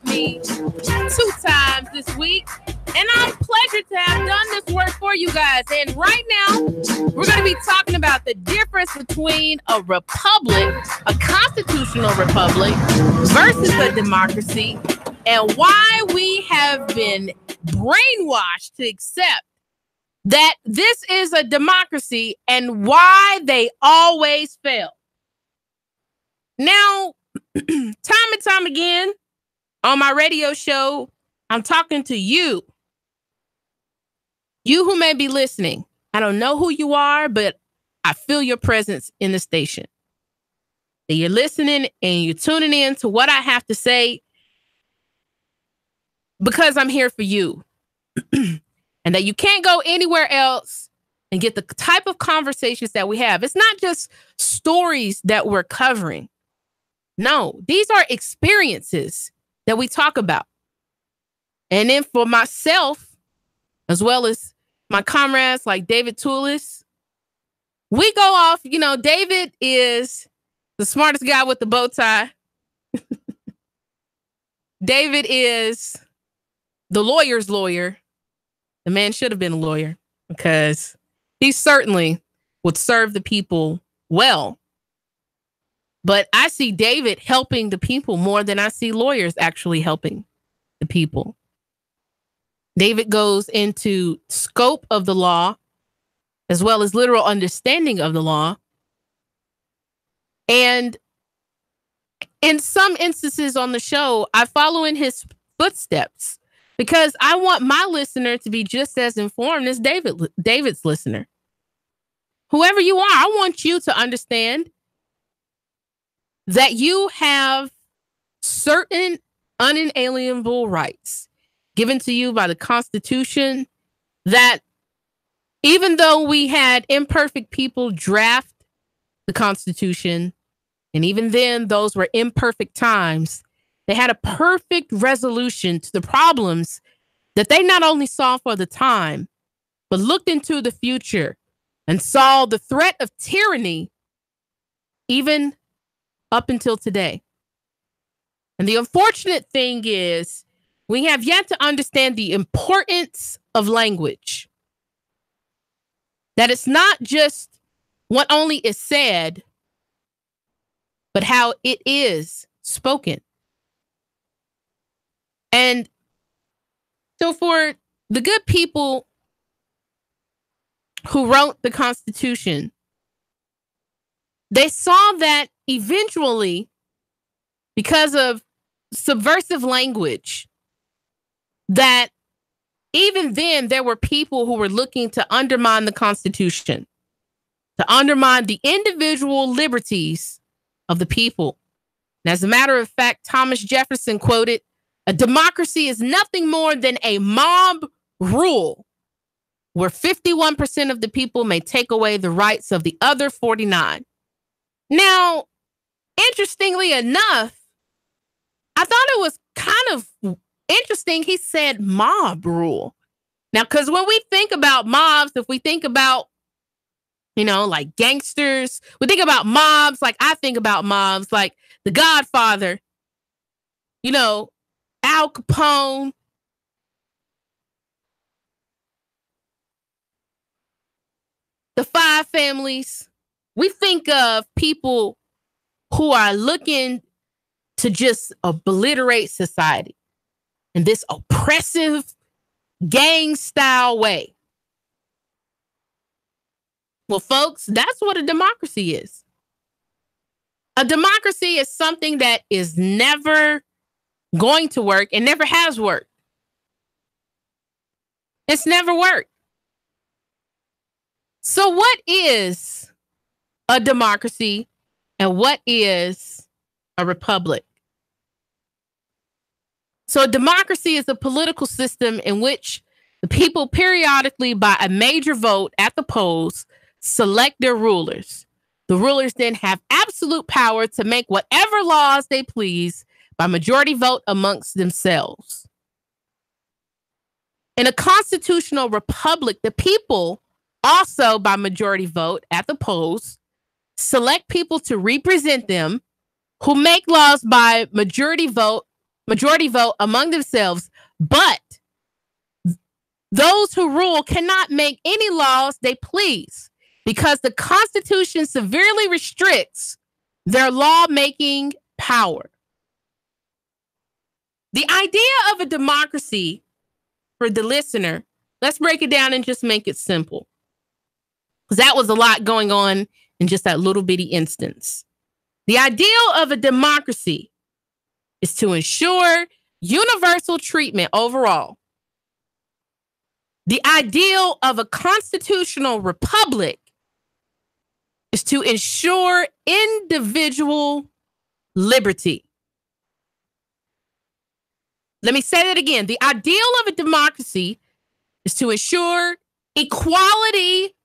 me 2 times this week. And I'm pleased to have done this work for you guys. And right now, we're going to be talking about the difference between a republic, a constitutional republic, versus a democracy, and why we have been brainwashed to accept that this is a democracy and why they always fail. Now, time and time again on my radio show, I'm talking to you. You who may be listening. I don't know who you are, but I feel your presence in the station. That you're listening and you're tuning in to what I have to say because I'm here for you. And that you can't go anywhere else and get the type of conversations that we have. It's not just stories that we're covering. No, these are experiences that we talk about. And then for myself, as well as my comrades like David Toulis, we go off, David is the smartest guy with the bow tie. David is the lawyer's lawyer. The man should have been a lawyer because he certainly would serve the people well. But I see David helping the people more than I see lawyers actually helping the people. David goes into scope of the law as well as literal understanding of the law. And in some instances on the show, I follow in his footsteps because I want my listener to be just as informed as David's listener. Whoever you are, I want you to understand that you have certain unalienable rights given to you by the Constitution, that even though we had imperfect people draft the Constitution, and even then those were imperfect times, they had a perfect resolution to the problems that they not only saw for the time, but looked into the future and saw the threat of tyranny even up until today. And the unfortunate thing is we have yet to understand the importance of language. That it's not just what only is said, but how it is spoken. And so for the good people who wrote the Constitution, they saw that eventually, because of subversive language, that even then there were people who were looking to undermine the Constitution, to undermine the individual liberties of the people. And as a matter of fact, Thomas Jefferson quoted, "A democracy is nothing more than a mob rule where 51% of the people may take away the rights of the other 49. Now, interestingly enough, I thought it was kind of interesting he said mob rule. Now, because when we think about mobs, if we think about, like gangsters, we think about mobs, like I think about mobs, like The Godfather, Al Capone, the Five Families. We think of people who are looking to just obliterate society in this oppressive gang style way. Well, folks, that's what a democracy is. A democracy is something that is never going to work and never has worked. It's never worked. So what is a democracy and what is a republic? So a democracy is a political system in which the people periodically, by a major vote at the polls, select their rulers. The rulers then have absolute power to make whatever laws they please by majority vote amongst themselves. In a constitutional republic, the people also, by majority vote at the polls, select people to represent them who make laws by majority vote majority vote among themselves, but those who rule cannot make any laws they please because the Constitution severely restricts their lawmaking power. The idea of a democracy, for the listener, let's break it down and just make it simple. Because that was a lot going on in just that little bitty instance. The ideal of a democracy is to ensure universal treatment overall. The ideal of a constitutional republic is to ensure individual liberty. Let me say that again. The ideal of a democracy is to ensure equality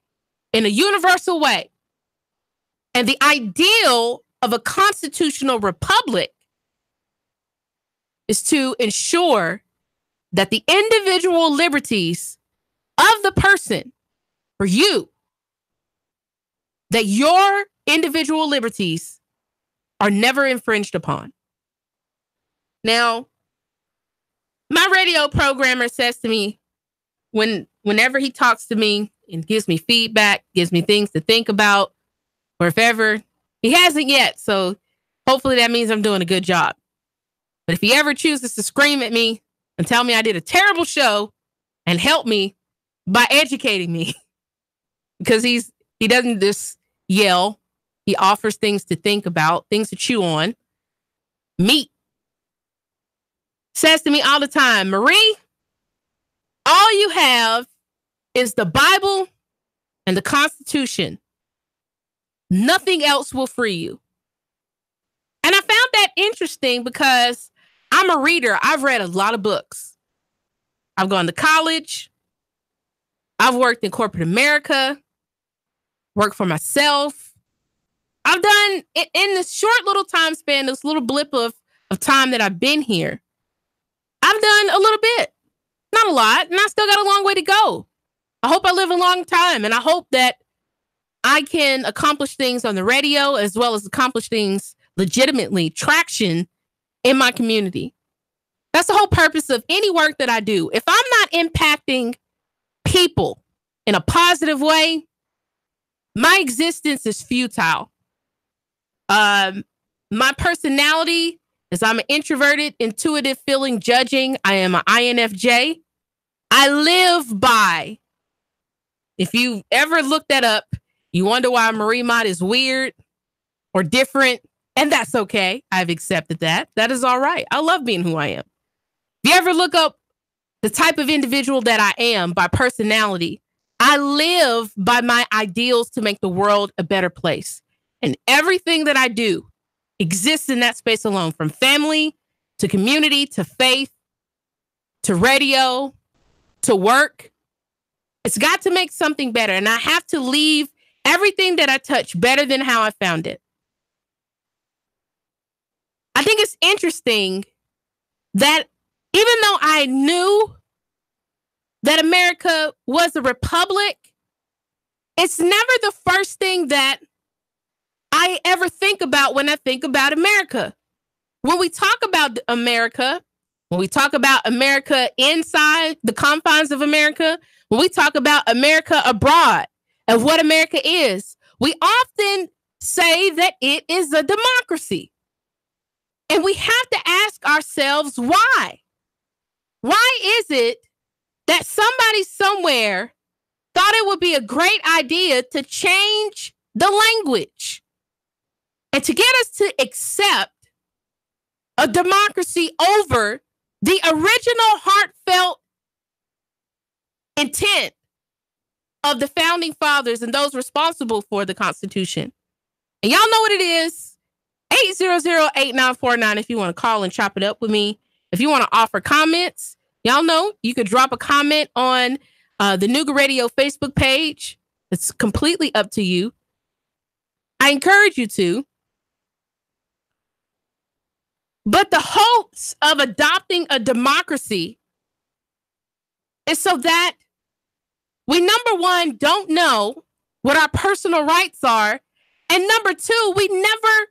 in a universal way. And the ideal of a constitutional republic is to ensure that the individual liberties of the person, for you, that your individual liberties are never infringed upon. Now, my radio programmer says to me, whenever he talks to me and gives me feedback, gives me things to think about, or if ever, he hasn't yet, so hopefully that means I'm doing a good job. But if he ever chooses to scream at me and tell me I did a terrible show and help me by educating me, because he doesn't just yell, he offers things to think about, things to chew on. Meat. Says to me all the time, Marie, all you have is the Bible and the Constitution. Nothing else will free you. And I found that interesting because I'm a reader. I've read a lot of books. I've gone to college. I've worked in corporate America, worked for myself. I've done, in this short little time span, this little blip of time that I've been here, I've done a little bit, not a lot, and I still got a long way to go. I hope I live a long time, and I hope that I can accomplish things on the radio as well as accomplish things legitimately, traction in my community. That's the whole purpose of any work that I do. If I'm not impacting people in a positive way, my existence is futile. My personality is I'm an introverted, intuitive, feeling, judging. I am an INFJ. I live by, if you ever look that up, you wonder why Marie Mott is weird or different, and that's okay. I've accepted that. That is all right. I love being who I am. If you ever look up the type of individual that I am by personality, I live by my ideals to make the world a better place. And everything that I do exists in that space alone, from family to community to faith to radio to work. It's got to make something better. And I have to leave everything that I touch better than how I found it. I think it's interesting that even though I knew that America was a republic, it's never the first thing that I ever think about when I think about America. When we talk about America, when we talk about America inside the confines of America, when we talk about America abroad and what America is, we often say that it is a democracy. And we have to ask ourselves why. Why is it that somebody somewhere thought it would be a great idea to change the language and to get us to accept a democracy over the original heartfelt intent of the founding fathers and those responsible for the Constitution? And y'all know what it is. 800-8949 if you want to call and chop it up with me. If you want to offer comments, y'all know you could drop a comment on the Nooga Radio Facebook page. It's completely up to you. I encourage you to. But the hopes of adopting a democracy is so that we, number one, don't know what our personal rights are. And number two, we never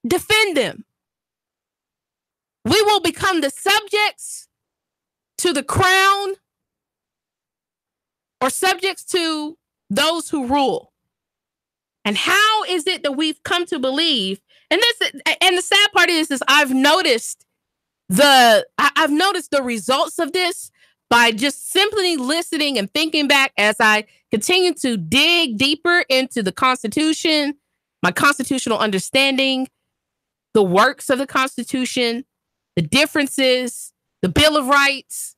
defend them. We will become the subjects to the crown or subjects to those who rule. And how is it that we've come to believe? And the sad part is I've noticed the results of this by just simply listening and thinking back as I continue to dig deeper into the Constitution, my constitutional understanding, the works of the Constitution, the differences, the Bill of Rights.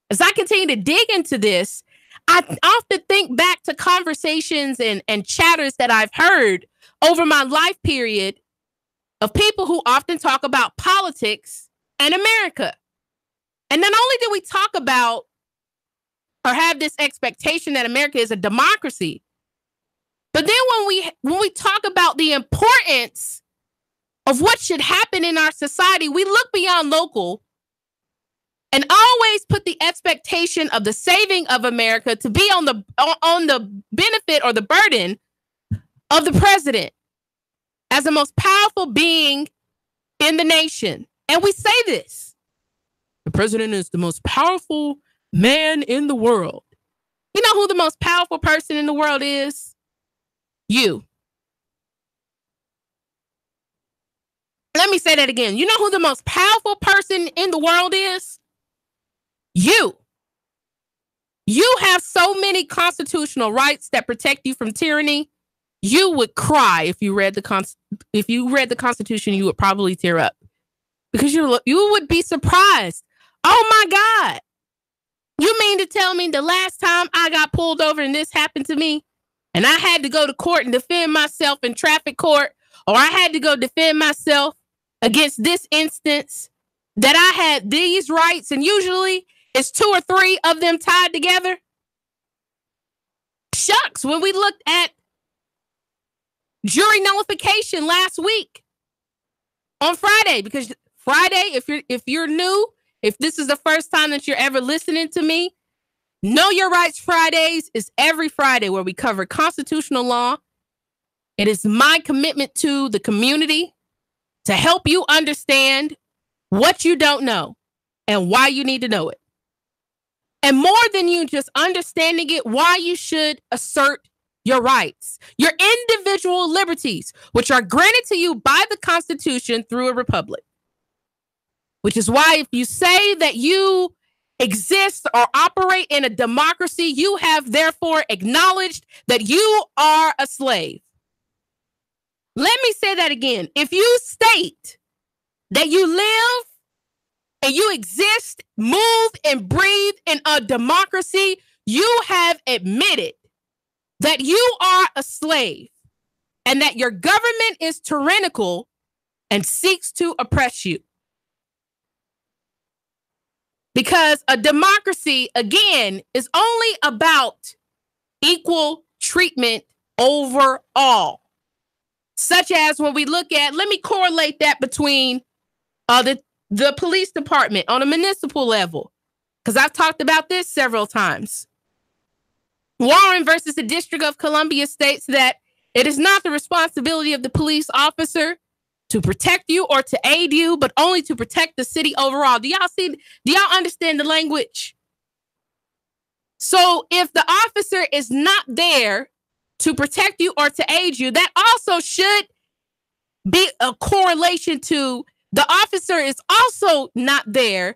As I continue to dig into this, I often think back to conversations and chatters that I've heard over my life period of people who often talk about politics and America. And not only do we talk about or have this expectation that America is a democracy, but then when we talk about the importance of what should happen in our society, we look beyond local and always put the expectation of the saving of America to be on the benefit or the burden of the president as the most powerful being in the nation. And we say this: the president is the most powerful man in the world. You know who the most powerful person in the world is? You. Let me say that again. You know who the most powerful person in the world is? You. You have so many constitutional rights that protect you from tyranny. You would cry if you read the Constitution. You would probably tear up because you would be surprised. Oh my God! You mean to tell me the last time I got pulled over and this happened to me, and I had to go to court and defend myself in traffic court, or I had to go defend myself against this instance, that I had these rights, and usually it's 2 or 3 of them tied together? Shucks, when we looked at jury nullification last week on Friday, because Friday, if you're new, if this is the first time that you're ever listening to me, Know Your Rights Fridays is every Friday where we cover constitutional law. It is my commitment to the community to help you understand what you don't know and why you need to know it. And more than you just understanding it, why you should assert your rights, your individual liberties, which are granted to you by the Constitution through a republic. Which is why if you say that you exist or operate in a democracy, you have therefore acknowledged that you are a slave. Let me say that again. If you state that you live and you exist, move, and breathe in a democracy, you have admitted that you are a slave and that your government is tyrannical and seeks to oppress you. Because a democracy, again, is only about equal treatment overall. Such as when we look at, let me correlate that between the police department on a municipal level, because I've talked about this several times. Warren versus the District of Columbia states that it is not the responsibility of the police officer to protect you or to aid you, but only to protect the city overall. Do y'all understand the language? So if the officer is not there to protect you or to aid you, that also should be a correlation to the officer is also not there.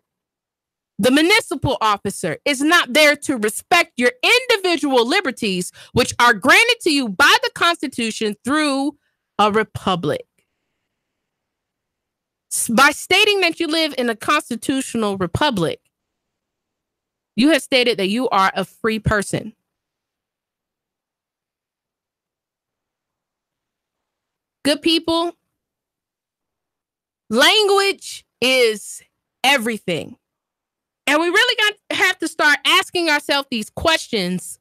The municipal officer is not there to respect your individual liberties, which are granted to you by the Constitution through a republic. By stating that you live in a constitutional republic, you have stated that you are a free person. Good people, language is everything. And we really have to start asking ourselves these questions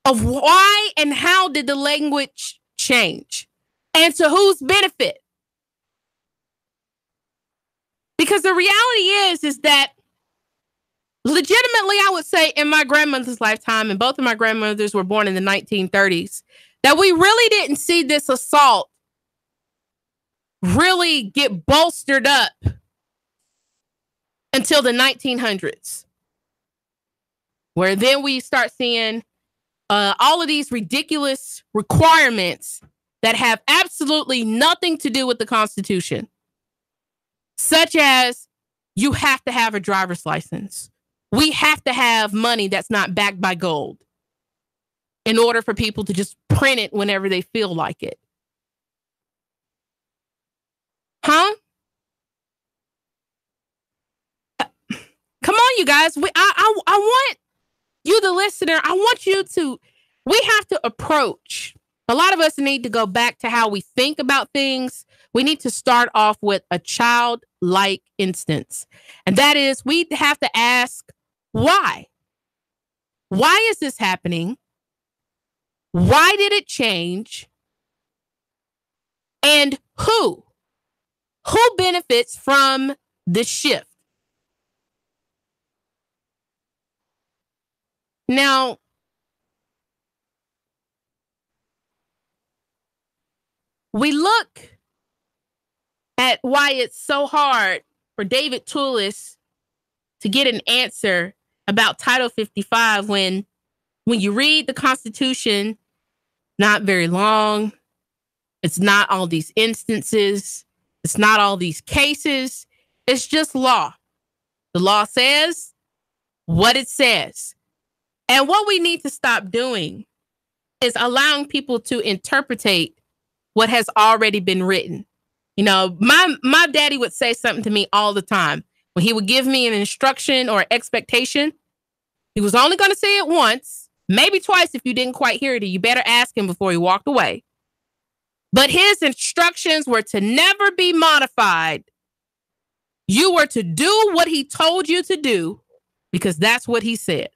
of why and how did the language change? And to whose benefit? Because the reality is that legitimately, I would say in my grandmother's lifetime, and both of my grandmothers were born in the 1930s, that we really didn't see this assault really get bolstered up until the 1900s, where then we start seeing all of these ridiculous requirements that have absolutely nothing to do with the Constitution, such as you have to have a driver's license. We have to have money that's not backed by gold in order for people to just print it whenever they feel like it. Huh? Come on, you guys. I want you, the listener, I want you to, we have to approach. A lot of us need to go back to how we think about things. We need to start off with a childlike instance. And that is, we have to ask, why? Why is this happening? Why did it change? And who? Who benefits from the shift? Now, we look at why it's so hard for David Toulis to get an answer about Title 55 when you read the Constitution, not very long. It's not all these instances. It's not all these cases. It's just law. The law says what it says. And what we need to stop doing is allowing people to interpretate what has already been written. You know, my daddy would say something to me all the time. When he would give me an instruction or expectation, he was only going to say it once, maybe twice if you didn't quite hear it. You better ask him before he walked away. But his instructions were to never be modified. You were to do what he told you to do because that's what he said.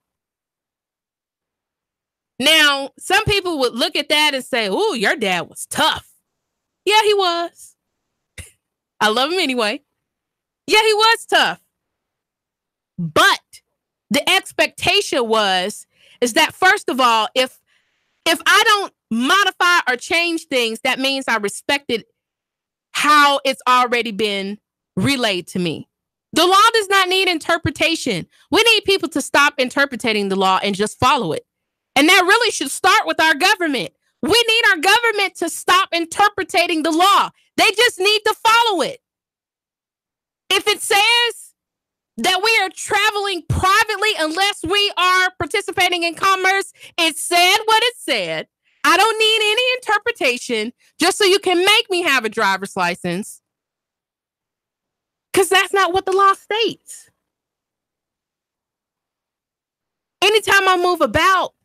Now, some people would look at that and say, "Ooh, your dad was tough." Yeah, he was. I love him anyway. Yeah, he was tough. But the expectation is that, first of all, if I don't modify or change things, that means I respected how it's already been relayed to me. The law does not need interpretation. We need people to stop interpreting the law and just follow it. And that really should start with our government. We need our government to stop interpreting the law. They just need to follow it. If it says that we are traveling privately unless we are participating in commerce, it said what it said. I don't need any interpretation just so you can make me have a driver's license. Because that's not what the law states. Anytime I move about,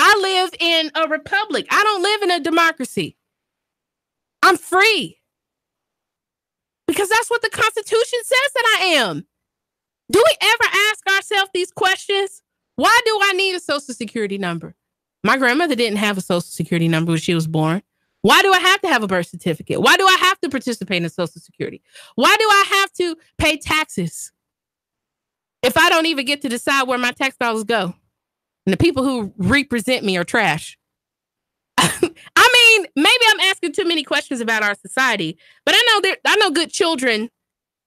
I live in a republic. I don't live in a democracy. I'm free. Because that's what the Constitution says that I am. Do we ever ask ourselves these questions? Why do I need a Social Security number? My grandmother didn't have a Social Security number when she was born. Why do I have to have a birth certificate? Why do I have to participate in Social Security? Why do I have to pay taxes if I don't even get to decide where my tax dollars go? And the people who represent me are trash. I mean, maybe I'm asking too many questions about our society, but I know good children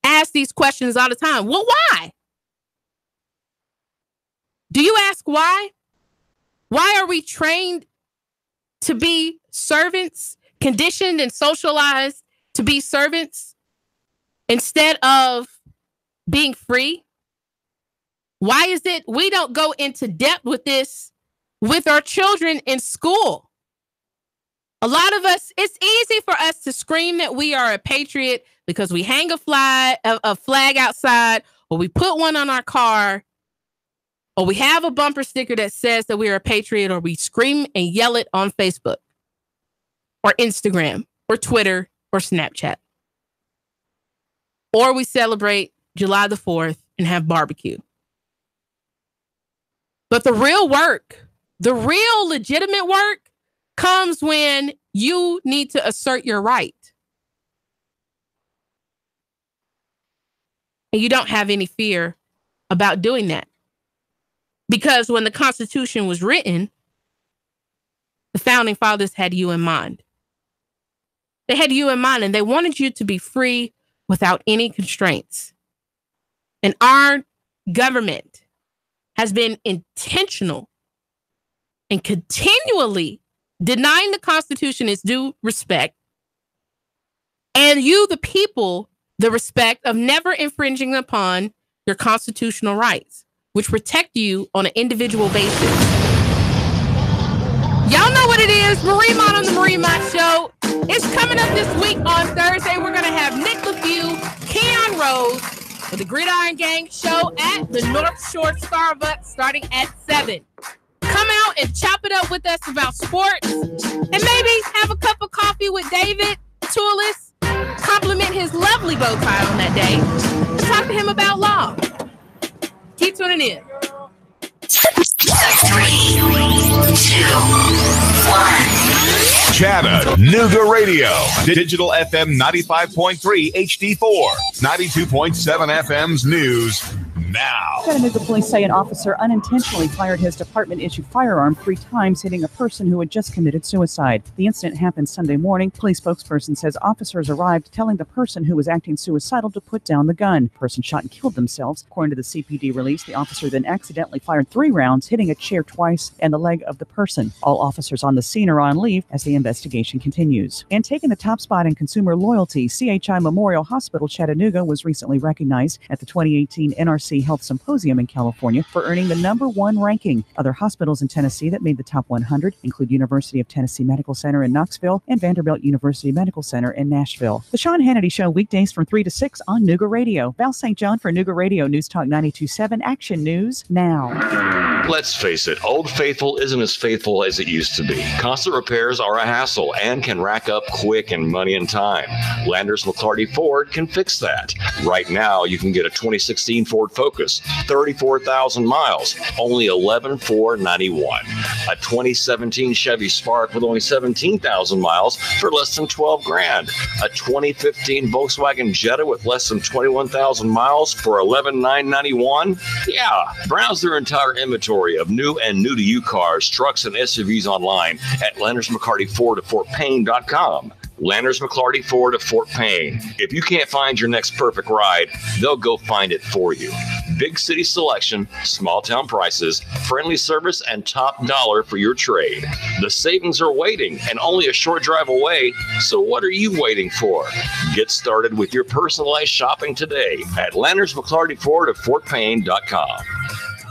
ask these questions all the time. Well, why? Do you ask why? Why are we trained to be servants, conditioned and socialized to be servants instead of being free? Why is it we don't go into depth with this with our children in school? A lot of us, it's easy for us to scream that we are a patriot because we hang a flag outside, or we put one on our car, or we have a bumper sticker that says that we're a patriot, or we scream and yell it on Facebook or Instagram or Twitter or Snapchat. Or we celebrate July the 4th and have barbecue. But the real work, the real legitimate work, comes when you need to assert your right. And you don't have any fear about doing that. Because when the Constitution was written, the founding fathers had you in mind. They had you in mind, and they wanted you to be free without any constraints. And our government has been intentional and continually denying the Constitution its due respect, and you, the people, the respect of never infringing upon your constitutional rights, which protect you on an individual basis. Y'all know what it is. Marie Mott on the Marie Mott Show. It's coming up this week on Thursday. We're going to have Nick LaFew, Keon Rose for the Gridiron Gang show at the North Shore Starbucks starting at 7. Come out and chop it up with us about sports and maybe have a cup of coffee with David Toulis, compliment his lovely bow tie on that day, and talk to him about law. Keep tuning in. 3, 2, 1. Chattanooga Radio. Digital FM 95.3 HD4. 92.7 FM's news now. Chattanooga police say an officer unintentionally fired his department-issued firearm 3 times, hitting a person who had just committed suicide. The incident happened Sunday morning. Police spokesperson says officers arrived telling the person who was acting suicidal to put down the gun. The person shot and killed themselves. According to the CPD release, the officer then accidentally fired 3 rounds, hitting a chair twice and the leg of the person. All officers on the scene are on leave as the investigation continues. And taking the top spot in consumer loyalty, CHI Memorial Hospital Chattanooga was recently recognized at the 2018 NRC Health Symposium in California for earning the #1 ranking. Other hospitals in Tennessee that made the top 100 include University of Tennessee Medical Center in Knoxville and Vanderbilt University Medical Center in Nashville. The Sean Hannity Show, weekdays from 3 to 6 on Nooga Radio. Val St. John for Nooga Radio News Talk 92.7 Action News now. Let's face it, Old Faithful isn't as faithful as it used to be. Constant repairs are a hassle and can rack up quick and money and time. Landers McClarty Ford can fix that. Right now, you can get a 2016 Ford Focus, 34,000 miles, only $11,491. A 2017 Chevy Spark with only 17,000 miles for less than $12,000. A 2015 Volkswagen Jetta with less than 21,000 miles for $11,991. Yeah, browse their entire inventory of new and new-to-you cars, trucks, and SUVs online at Landers McCarty Ford of FortPayne.com. Landers McClarty Ford of Fort Payne. If you can't find your next perfect ride, they'll go find it for you. Big city selection, small town prices, friendly service, and top dollar for your trade. The savings are waiting and only a short drive away, so what are you waiting for? Get started with your personalized shopping today at Landers McClarty Ford of FortPayne.com.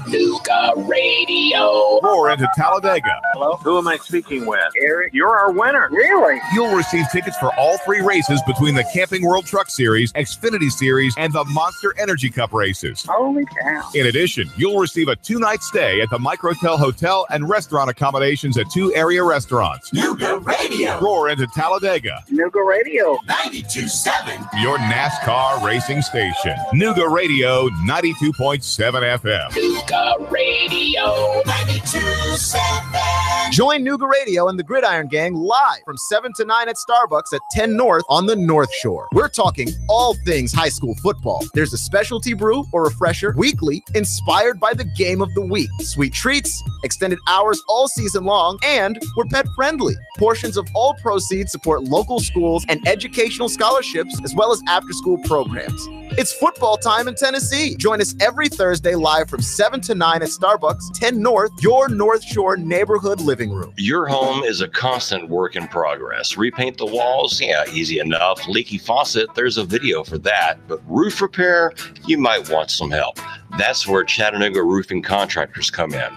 Nooga Radio. Roar into Talladega. Hello? Who am I speaking with? Eric, you're our winner. Really? You'll receive tickets for all 3 races between the Camping World Truck Series, Xfinity Series, and the Monster Energy Cup races. Holy cow. In addition, you'll receive a 2-night stay at the Microtel Hotel and restaurant accommodations at 2 area restaurants. Nooga Radio. Roar into Talladega. Nooga Radio. 92.7. Your NASCAR racing station. Nooga Radio 92.7 FM. Nooga Radio 92.7. Join Nooga Radio and the Gridiron Gang live from 7 to 9 at Starbucks at 10 North on the North Shore. We're talking all things high school football. There's a specialty brew or refresher weekly inspired by the game of the week. Sweet treats, extended hours all season long, and we're pet friendly. Portions of all proceeds support local schools and educational scholarships as well as after-school programs. It's football time in Tennessee. Join us every Thursday live from 7 to 9 at Starbucks, 10 North, your North Shore neighborhood living room. Your home is a constant work in progress. Repaint the walls? Yeah, easy enough. Leaky faucet? There's a video for that. But roof repair? You might want some help. That's where Chattanooga Roofing Contractors come in.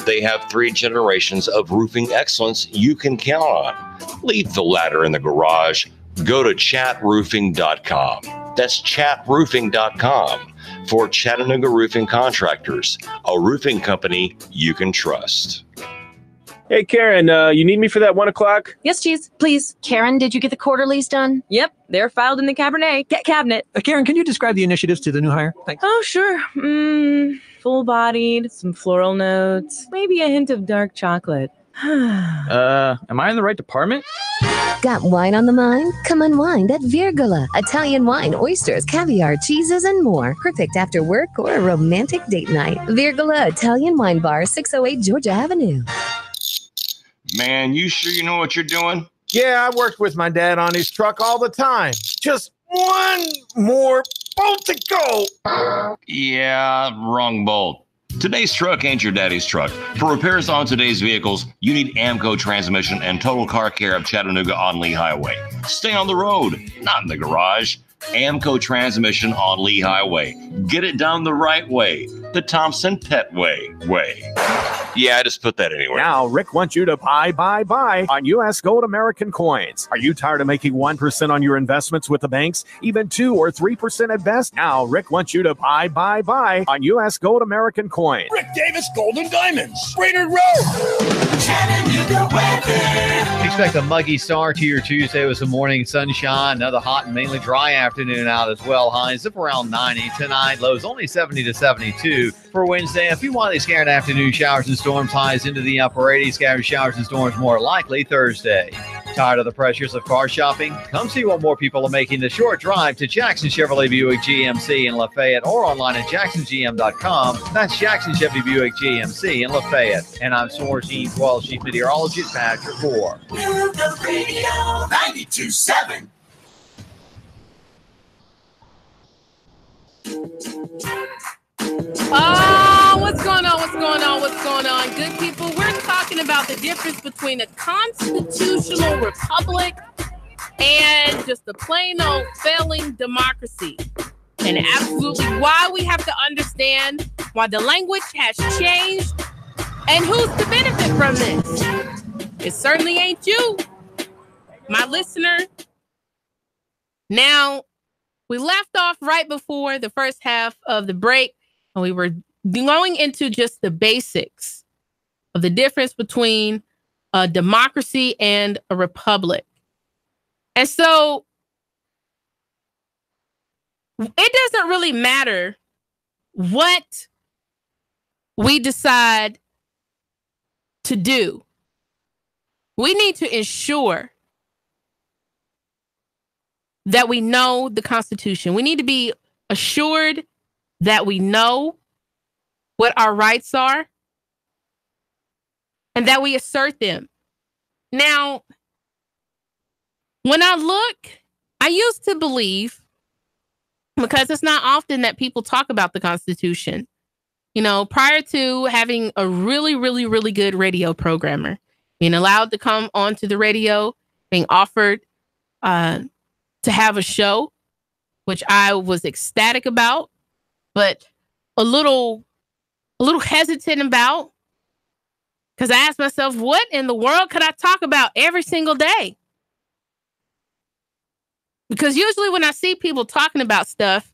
They have 3 generations of roofing excellence you can count on. Leave the ladder in the garage. Go to chatroofing.com. That's chatroofing.com for Chattanooga Roofing Contractors, a roofing company you can trust. Hey, Karen, you need me for that 1 o'clock? Yes, Cheese, please. Karen, did you get the quarterlies done? Yep, they're filed in the cabinet. Karen, can you describe the initiatives to the new hire? Thanks. Oh, sure. Full-bodied, some floral notes, maybe a hint of dark chocolate. Am I in the right department? Got wine on the mind? Come unwind at Virgola. Italian wine, oysters, caviar, cheeses, and more. Perfect after work or a romantic date night. Virgola Italian Wine Bar, 608 Georgia Avenue. Man, you sure you know what you're doing? Yeah, I worked with my dad on his truck all the time. Just one more bolt to go. Yeah, wrong bolt. Today's truck ain't your daddy's truck. For repairs on today's vehicles, you need Amco Transmission and Total Car Care of Chattanooga on Lee Highway. Stay on the road, not in the garage. Amco Transmission on Lee Highway. Get it done the right way. The Thompson Pet way. Yeah, I just put that anywhere. Now, Rick wants you to buy on U.S. Gold American coins. Are you tired of making 1% on your investments with the banks? Even 2 or 3% at best? Now, Rick wants you to buy on U.S. Gold American coins. Rick Davis Gold and Diamonds, Brainerd Road. Chattanooga weather. Expect a muggy start to your Tuesday with some morning sunshine. Another hot and mainly dry afternoon out as well. Highs up around 90 tonight. Lows only 70 to 72 for Wednesday. A few widely scattered afternoon showers and storms. Highs into the upper 80s. Scattered showers and storms more likely Thursday. Tired of the pressures of car shopping? Come see what more people are making the short drive to Jackson Chevrolet Buick GMC in Lafayette or online at jacksongm.com. That's Jackson Chevy Buick GMC in Lafayette. And I'm Source 12 Chief Meteorologist Patrick Moore. The radio 92.7. Oh, what's going on? Good people, we're talking about the difference between a constitutional republic and just a plain old failing democracy. And absolutely why we have to understand why the language has changed and who's to benefit from this. It certainly ain't you, my listener. Now, we left off right before the first half of the break, and we were going into just the basics of the difference between a democracy and a republic. And so it doesn't really matter what we decide to do. We need to ensure that we know the Constitution. We need to be assured that we know what our rights are and that we assert them. Now, when I used to believe, because it's not often that people talk about the Constitution, prior to having a really, really, really good radio programmer, being allowed to come onto the radio, being offered to have a show, which I was ecstatic about, but a little hesitant about, because I asked myself, what in the world could I talk about every single day? Because usually when I see people talking about stuff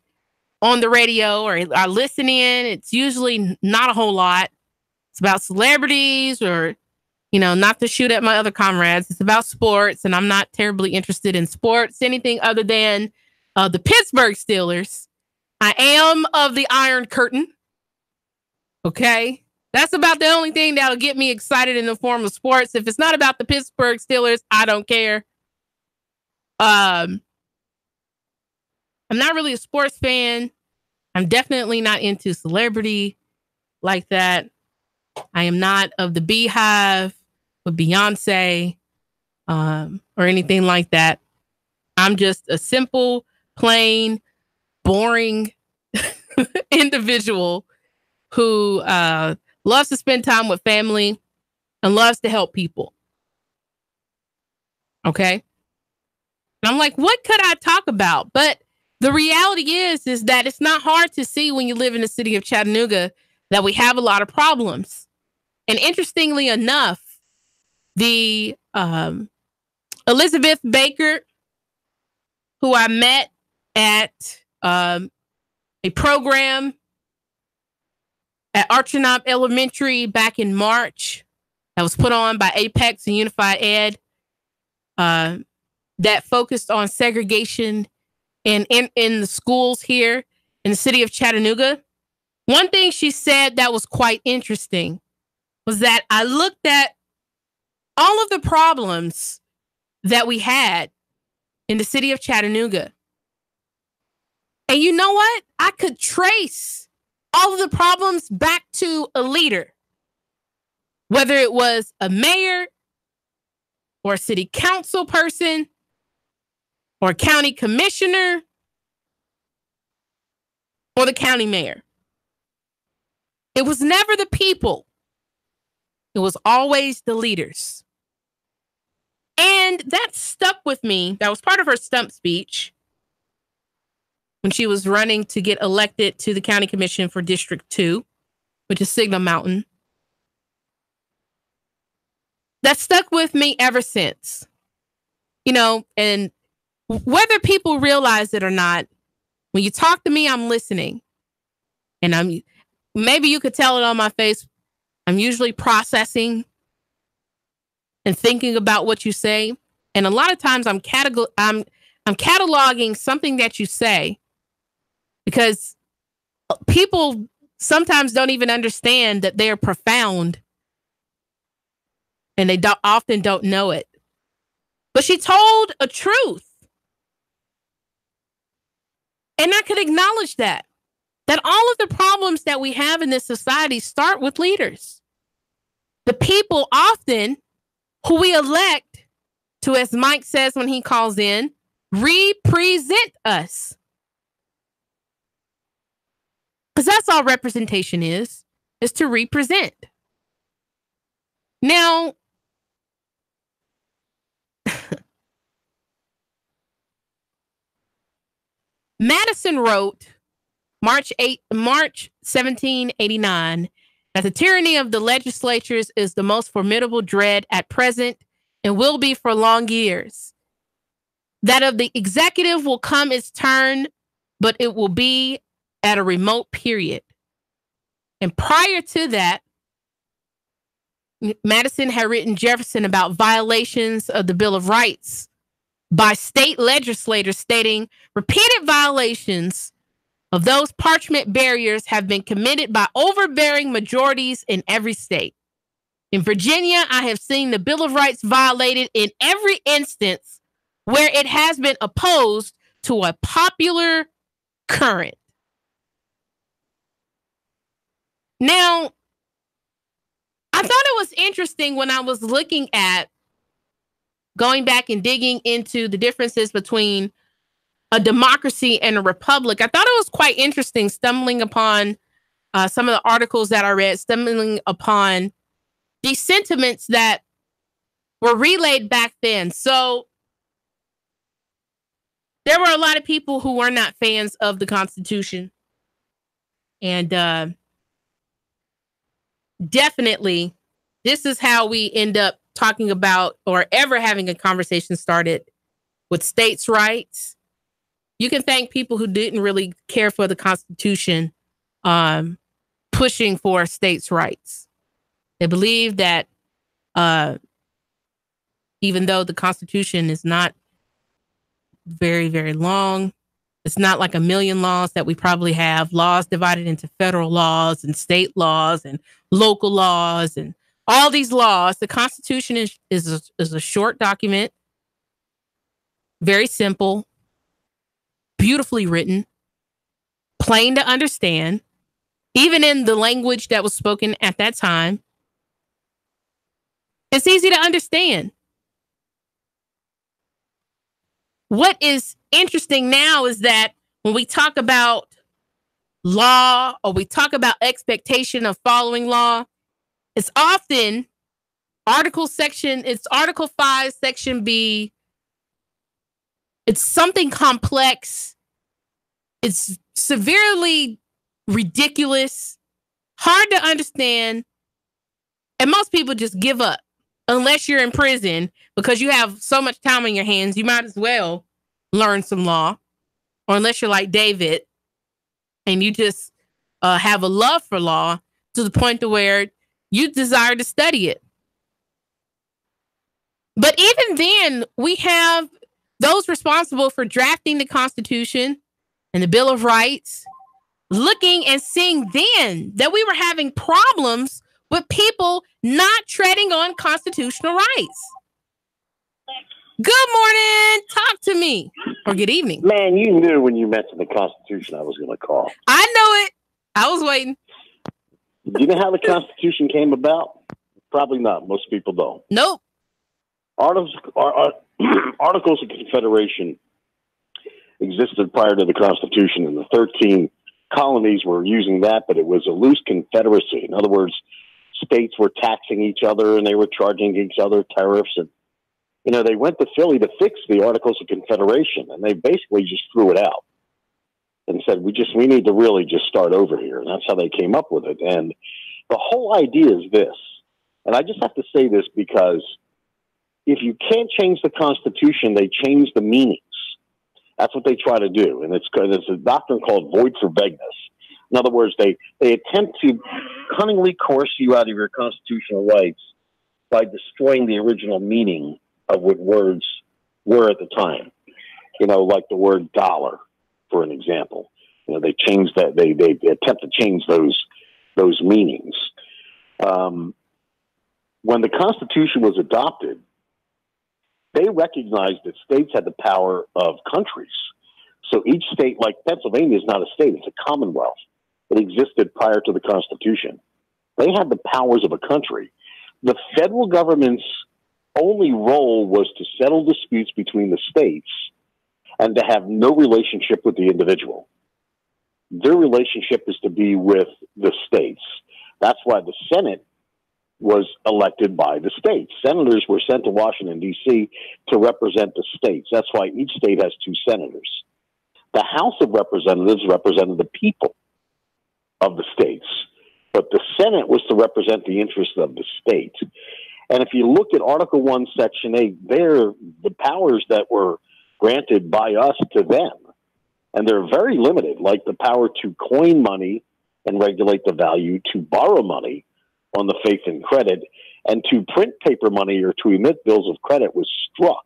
on the radio or I listen in, it's usually not a whole lot. It's about celebrities or, not to shoot at my other comrades. It's about sports, and I'm not terribly interested in sports, anything other than the Pittsburgh Steelers. I am of the Iron Curtain. Okay? That's about the only thing that'll get me excited in the form of sports. If it's not about the Pittsburgh Steelers, I don't care. I'm not really a sports fan. I'm definitely not into celebrity like that. I am not of the Beehive with Beyonce or anything like that. I'm just a simple, plain, boring individual who loves to spend time with family and loves to help people. Okay? And I'm like, what could I talk about? But the reality is that it's not hard to see when you live in the city of Chattanooga that we have a lot of problems. And interestingly enough, the Elizabeth Baker, who I met at a program at Archinop Elementary back in March that was put on by Apex and Unified Ed, that focused on segregation in the schools here in the city of Chattanooga. One thing she said that was quite interesting was that I looked at all of the problems that we had in the city of Chattanooga. And you know what? I could trace all of the problems back to a leader, whether it was a mayor or a city council person or a county commissioner or the county mayor. It was never the people. It was always the leaders. And that stuck with me. That was part of her stump speech when she was running to get elected to the county commission for District 2, which is Signal Mountain. That stuck with me ever since. You know, and whether people realize it or not, when you talk to me, I'm listening. And maybe you could tell it on my face. I'm usually processing and thinking about what you say. And a lot of times I'm cataloging something that you say, because people sometimes don't even understand that they're profound, and they often don't know it. But she told a truth. And I could acknowledge that all of the problems that we have in this society start with leaders. The people often who we elect to, as Mike says when he calls in, represent us. Because that's all representation is to represent. Now, Madison wrote March 1789 that the tyranny of the legislatures is the most formidable dread at present and will be for long years. That of the executive will come its turn, but it will be at a remote period. And prior to that, Madison had written Jefferson about violations of the Bill of Rights by state legislators, stating repeated violations of those parchment barriers have been committed by overbearing majorities in every state. In Virginia, I have seen the Bill of Rights violated in every instance where it has been opposed to a popular current. Now, I thought it was interesting when I was looking at going back and digging into the differences between a democracy and a republic. I thought it was quite interesting stumbling upon some of the articles that I read, stumbling upon these sentiments that were relayed back then. So there were a lot of people who were not fans of the Constitution. And definitely, this is how we end up talking about or ever having a conversation started with states' rights. You can thank people who didn't really care for the Constitution pushing for states' rights. They believe that even though the Constitution is not very, very long, it's not like a million laws that we probably have, laws divided into federal laws and state laws and local laws and all these laws. The Constitution is a short document, very simple, beautifully written, plain to understand, even in the language that was spoken at that time. It's easy to understand. What is interesting now is that when we talk about law or we talk about expectation of following law, it's often Article 5, Section B. It's something complex. It's severely ridiculous, hard to understand, and most people just give up. Unless you're in prison, because you have so much time on your hands, you might as well learn some law. Or unless you're like David and you just have a love for law to the point to where you desire to study it. But even then, we have those responsible for drafting the Constitution and the Bill of Rights looking and seeing then that we were having problems with people not treading on constitutional rights. Good morning. Talk to me. Or good evening. Man, you knew when you mentioned the Constitution I was going to call. I know it. I was waiting. Do you know how the Constitution came about? Probably not. Most people don't. Nope. Articles of Confederation existed prior to the Constitution in the 13 colonies were using that, but it was a loose confederacy. In other words, states were taxing each other and they were charging each other tariffs. And, they went to Philly to fix the Articles of Confederation, and they basically just threw it out and said, we need to really just start over here. And that's how they came up with it. And the whole idea is this, and I just have to say this because if you can't change the Constitution, they change the meanings. That's what they try to do. And it's a doctrine called void for vagueness. In other words, they attempt to cunningly coerce you out of your constitutional rights by destroying the original meaning of what words were at the time. Like the word dollar, for an example. They change that. They attempt to change those meanings. When the Constitution was adopted, they recognized that states had the power of countries. So each state, like Pennsylvania, is not a state; it's a commonwealth. It existed prior to the Constitution. They had the powers of a country. The federal government's only role was to settle disputes between the states and to have no relationship with the individual. Their relationship is to be with the states. That's why the Senate was elected by the states. Senators were sent to Washington, D.C. to represent the states. That's why each state has 2 senators. The House of Representatives represented the people of the states, but the Senate was to represent the interests of the state. And if you look at Article 1, Section 8, they're the powers that were granted by us to them. And they're very limited, like the power to coin money and regulate the value, to borrow money on the faith and credit, and to print paper money or to emit bills of credit was struck.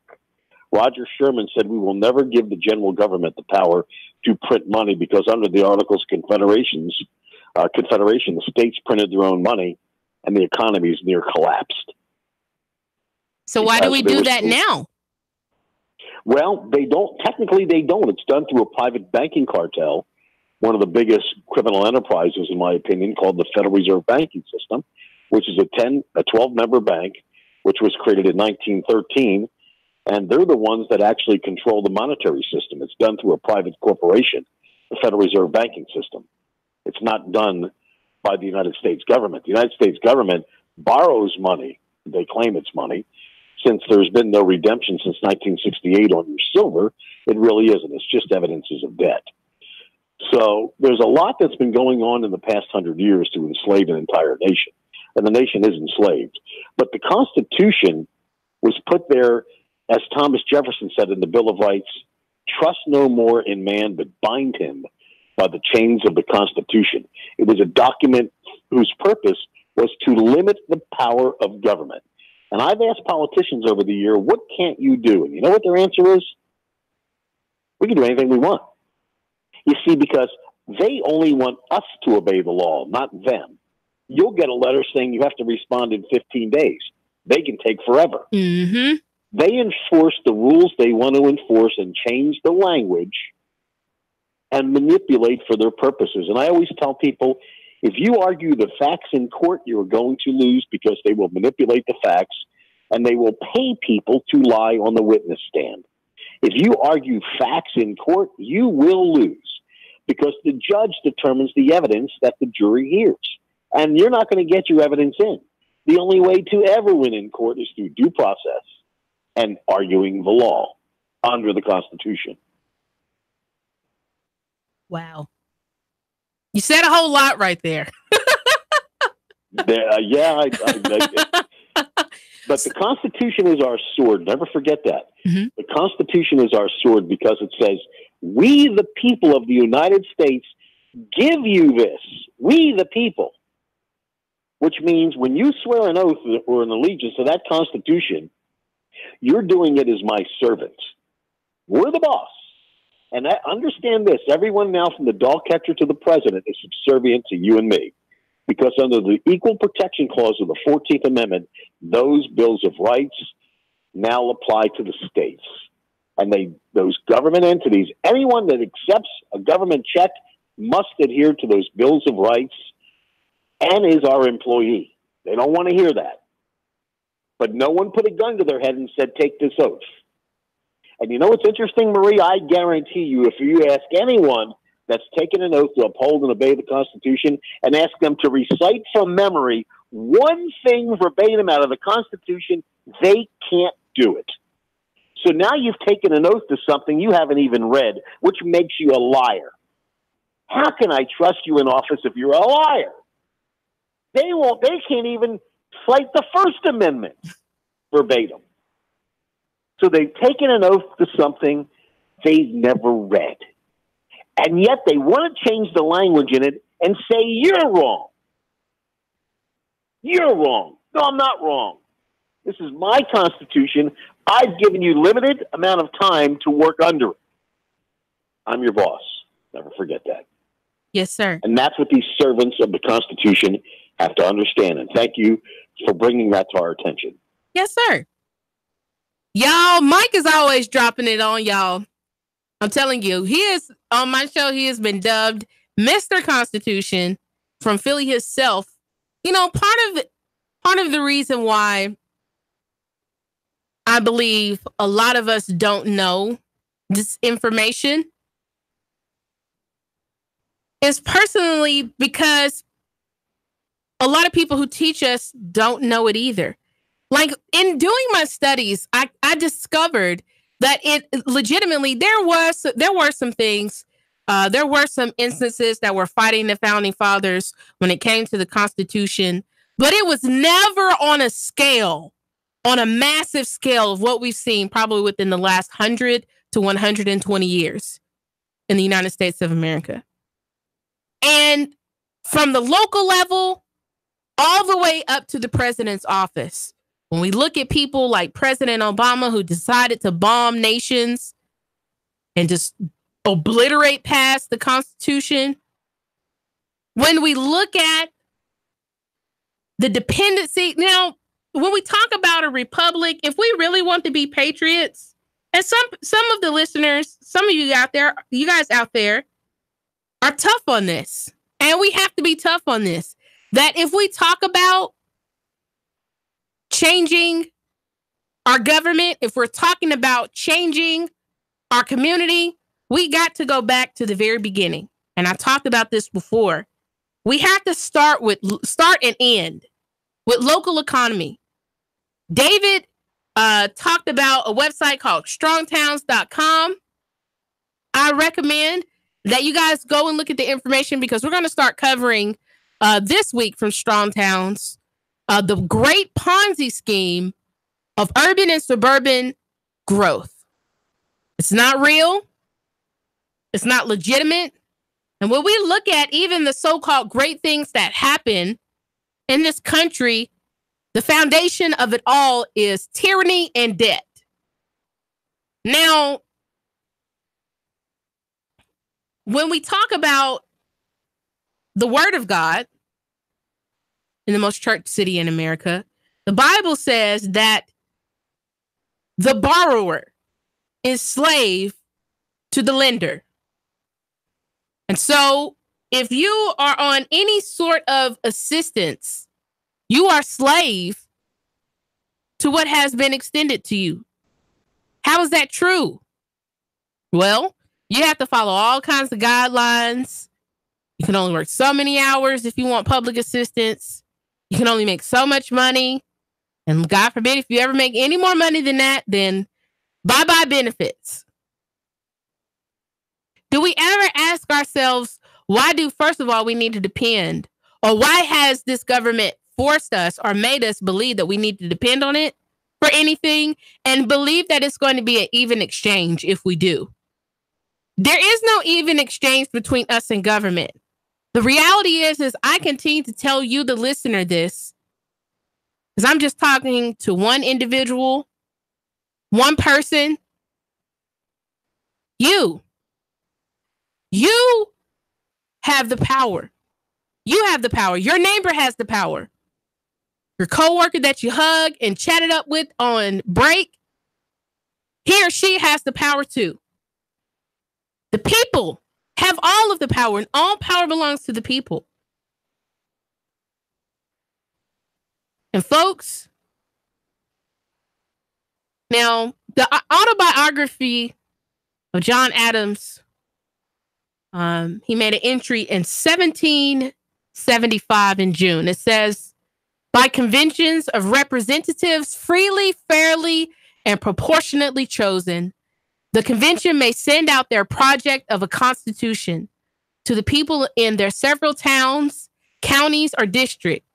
Roger Sherman said, we will never give the general government the power to print money because under the Articles of Confederation, the states printed their own money and the economies near collapsed. So why do we do that now? Well, they don't. Technically, they don't. It's done through a private banking cartel, one of the biggest criminal enterprises, in my opinion, called the Federal Reserve Banking System, which is a 12-member bank, which was created in 1913. And they're the ones that actually control the monetary system. It's done through a private corporation, the Federal Reserve Banking System. It's not done by the United States government. The United States government borrows money. They claim it's money. Since there's been no redemption since 1968 on your silver, it really isn't. It's just evidences of debt. So there's a lot that's been going on in the past 100 years to enslave an entire nation. And the nation is enslaved. But the Constitution was put there, as Thomas Jefferson said in the Bill of Rights, trust no more in man, but bind him by the chains of the Constitution. It was a document whose purpose was to limit the power of government. And I've asked politicians over the year, what can't you do? And you know what their answer is? We can do anything we want. You see, because they only want us to obey the law, not them. You'll get a letter saying you have to respond in 15 days. They can take forever. Mm-hmm. They enforce the rules they want to enforce and change the language and manipulate for their purposes. And I always tell people, if you argue the facts in court, you're going to lose because they will manipulate the facts and they will pay people to lie on the witness stand. If you argue facts in court, you will lose because the judge determines the evidence that the jury hears. And you're not going to get your evidence in. The only way to ever win in court is through due process and arguing the law under the Constitution. Wow. You said a whole lot right there. But the Constitution is our sword. Never forget that. Mm-hmm. The Constitution is our sword because it says, we, the people of the United States, give you this. We, the people. Which means when you swear an oath or an allegiance to that Constitution, you're doing it as my servant. We're the boss. And understand this, everyone now from the dog catcher to the president is subservient to you and me. Because under the Equal Protection Clause of the 14th Amendment, those bills of rights now apply to the states. And those government entities, anyone that accepts a government check must adhere to those bills of rights and is our employee. They don't want to hear that. But no one put a gun to their head and said, take this oath. And you know what's interesting, Marie? I guarantee you, if you ask anyone that's taken an oath to uphold and obey the Constitution and ask them to recite from memory one thing verbatim out of the Constitution, they can't do it. So now you've taken an oath to something you haven't even read, which makes you a liar. How can I trust you in office if you're a liar? They can't even cite the First Amendment verbatim. So they've taken an oath to something they've never read. And yet they want to change the language in it and say, you're wrong. You're wrong. No, I'm not wrong. This is my Constitution. I've given you limited amount of time to work under it. I'm your boss. Never forget that. Yes, sir. And that's what these servants of the Constitution have to understand. And thank you for bringing that to our attention. Yes, sir. Y'all, Mike is always dropping it on y'all. I'm telling you, he is on my show. He has been dubbed Mr. Constitution from Philly himself. You know, part of the reason why I believe a lot of us don't know this information is personally because a lot of people who teach us don't know it either. Like in doing my studies, I discovered that it legitimately there were some things, there were some instances that were fighting the founding fathers when it came to the Constitution, but it was never on a massive scale of what we've seen probably within the last 100 to 120 years in the United States of America. And from the local level all the way up to the president's office. When we look at people like President Obama, who decided to bomb nations and just obliterate past the Constitution, when we look at the dependency, now, when we talk about a republic, if we really want to be patriots, and some of the listeners, some of you guys out there are tough on this, and we have to be tough on this, that if we talk about changing our government, if we're talking about changing our community, we got to go back to the very beginning. And I talked about this before. We have to start and end with local economy. David talked about a website called strongtowns.com. I recommend that you guys go and look at the information because we're going to start covering this week from Strong Towns the great Ponzi scheme of urban and suburban growth. It's not real. It's not legitimate. And when we look at even the so-called great things that happen in this country, the foundation of it all is tyranny and debt. Now, when we talk about the Word of God in the most church city in America, the Bible says that the borrower is slave to the lender. And so if you are on any sort of assistance, you are slave to what has been extended to you. How is that true? Well, you have to follow all kinds of guidelines. You can only work so many hours if you want public assistance. You can only make so much money. And God forbid, if you ever make any more money than that, then bye-bye benefits. Do we ever ask ourselves, why do, first of all, we need to depend? Or why has this government forced us or made us believe that we need to depend on it for anything and believe that it's going to be an even exchange if we do? There is no even exchange between us and government. The reality is I continue to tell you, the listener, this because I'm just talking to one individual, one person. You have the power. You have the power. Your neighbor has the power. Your coworker that you hug and chatted up with on break, he or she has the power too. The people have all of the power, and all power belongs to the people. And folks, now the autobiography of John Adams He made an entry in 1775 in June. It says, by conventions of representatives freely, fairly, and proportionately chosen, the convention may send out their project of a constitution to the people in their several towns, counties, or districts,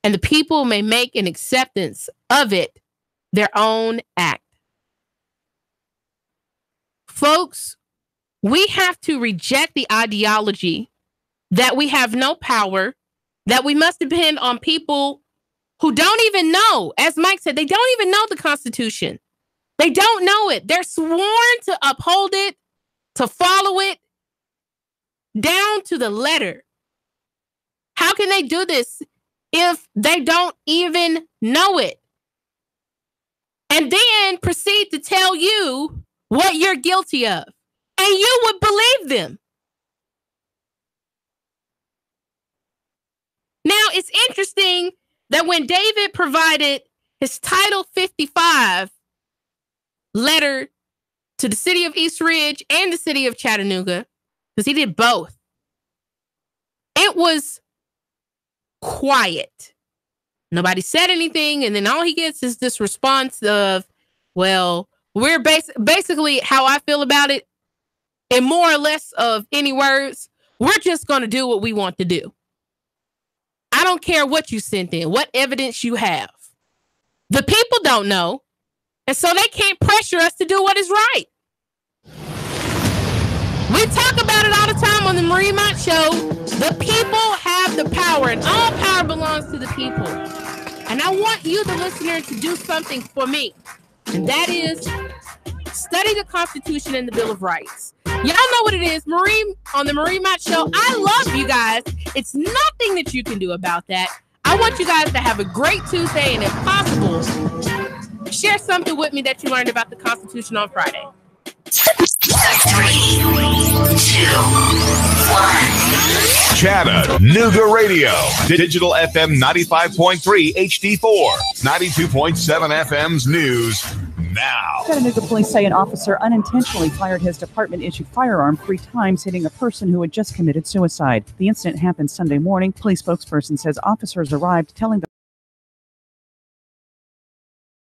and the people may make an acceptance of it their own act. Folks, we have to reject the ideology that we have no power, that we must depend on people who don't even know. As Mike said, they don't even know the Constitution. They don't know it. They're sworn to uphold it, to follow it down to the letter. How can they do this if they don't even know it? And then proceed to tell you what you're guilty of. And you would believe them. Now, it's interesting that when David provided his Title 55 letter to the city of East Ridge and the city of Chattanooga, because he did both, it was quiet. Nobody said anything, and then all he gets is this response of, well, we're basically how I feel about it, in more or less of any words, we're just going to do what we want to do. I don't care what you sent in, what evidence you have. The people don't know, and so they can't pressure us to do what is right. We talk about it all the time on the Marie Mott Show. The people have the power, and all power belongs to the people. And I want you, the listener, to do something for me, and that is study the Constitution and the Bill of Rights. Y'all know what it is, Marie, on the Marie Mott Show. I love you guys. It's nothing that you can do about that. I want you guys to have a great Tuesday, and if possible, share something with me that you learned about the Constitution on Friday. 3, 2, 1. Chattanooga Radio. Digital FM 95.3 HD4. 92.7 FM's news now. Chattanooga police say an officer unintentionally fired his department-issued firearm 3 times, hitting a person who had just committed suicide. The incident happened Sunday morning. Police spokesperson says officers arrived telling the